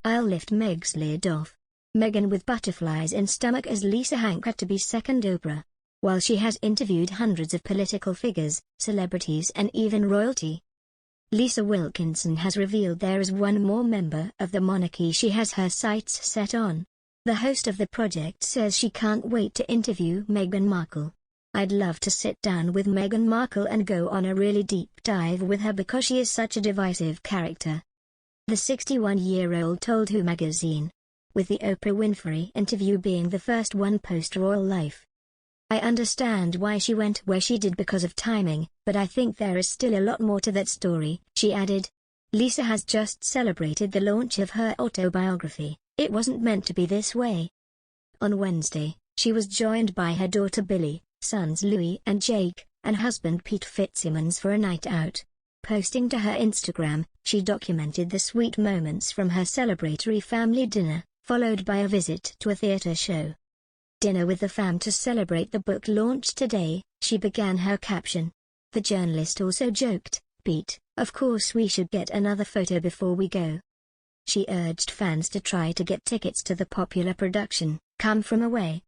I'll lift Meg's lid off. Meghan with butterflies in stomach as Lisa hankered to be second Oprah. While she has interviewed hundreds of political figures, celebrities and even royalty, Lisa Wilkinson has revealed there is one more member of the monarchy she has her sights set on. The host of the project says she can't wait to interview Meghan Markle. I'd love to sit down with Meghan Markle and go on a really deep dive with her because she is such a divisive character. The 61-year-old told Who magazine, with the Oprah Winfrey interview being the first one post-royal life. I understand why she went where she did because of timing, but I think there is still a lot more to that story, she added. Lisa has just celebrated the launch of her autobiography, It Wasn't Meant to Be This Way. On Wednesday, she was joined by her daughter Billie, sons Louis and Jake, and husband Pete Fitzsimmons for a night out. Posting to her Instagram, she documented the sweet moments from her celebratory family dinner, followed by a visit to a theater show. Dinner with the fam to celebrate the book launch today, she began her caption. The journalist also joked, Pete, of course we should get another photo before we go. She urged fans to try to get tickets to the popular production, Come From Away.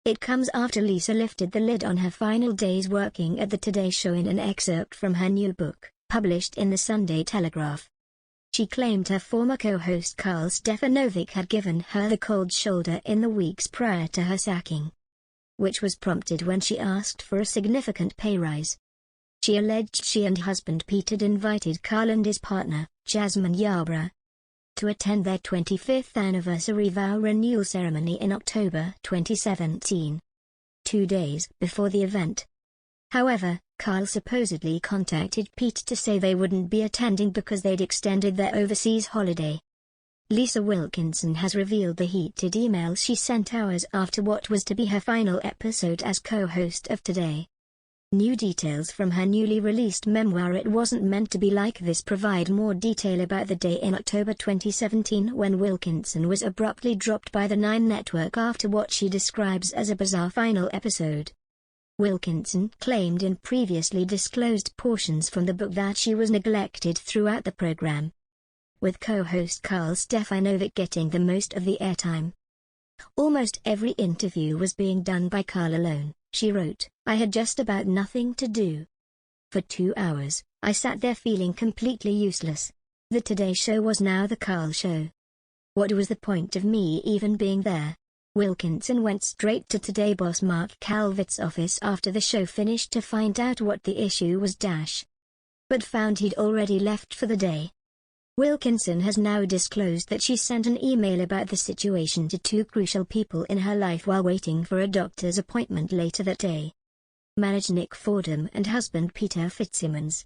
It comes after Lisa lifted the lid on her final days working at the Today Show in an excerpt from her new book, published in the Sunday Telegraph. She claimed her former co-host Karl Stefanovic had given her the cold shoulder in the weeks prior to her sacking, which was prompted when she asked for a significant pay rise. She alleged she and husband Pete had invited Karl and his partner, Jasmine Yarbrough, to attend their 25th anniversary vow renewal ceremony in October 2017, 2 days before the event. However, Karl supposedly contacted Pete to say they wouldn't be attending because they'd extended their overseas holiday. Lisa Wilkinson has revealed the heated emails she sent hours after what was to be her final episode as co-host of Today. New details from her newly released memoir It Wasn't Meant to Be Like This provide more detail about the day in October 2017 when Wilkinson was abruptly dropped by the Nine Network after what she describes as a bizarre final episode. Wilkinson claimed in previously disclosed portions from the book that she was neglected throughout the program, with co-host Karl Stefanovic getting the most of the airtime. Almost every interview was being done by Karl alone, she wrote. I had just about nothing to do. For 2 hours, I sat there feeling completely useless. The Today Show was now the Karl Show. What was the point of me even being there? Wilkinson went straight to Today boss Mark Calvert's office after the show finished to find out what the issue was. But found he'd already left for the day. Wilkinson has now disclosed that she sent an email about the situation to 2 crucial people in her life while waiting for a doctor's appointment later that day. Manager Nick Fordham and husband Peter Fitzsimmons.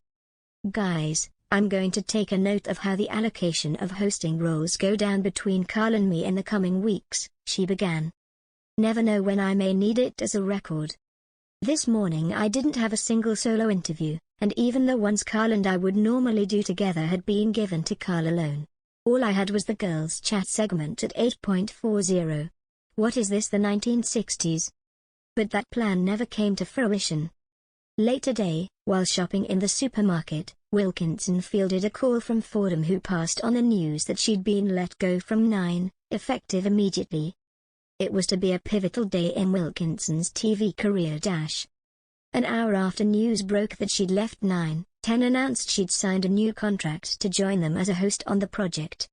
Guys, I'm going to take a note of how the allocation of hosting roles go down between Karl and me in the coming weeks, she began. Never know when I may need it as a record. This morning I didn't have a single solo interview, and even the ones Karl and I would normally do together had been given to Karl alone. All I had was the girls' chat segment at 8.40. What is this, the 1960s? But that plan never came to fruition. Late today, while shopping in the supermarket, Wilkinson fielded a call from Fordham who passed on the news that she'd been let go from Nine, effective immediately. It was to be a pivotal day in Wilkinson's TV career. An hour after news broke that she'd left Nine, 10 announced she'd signed a new contract to join them as a host on the project.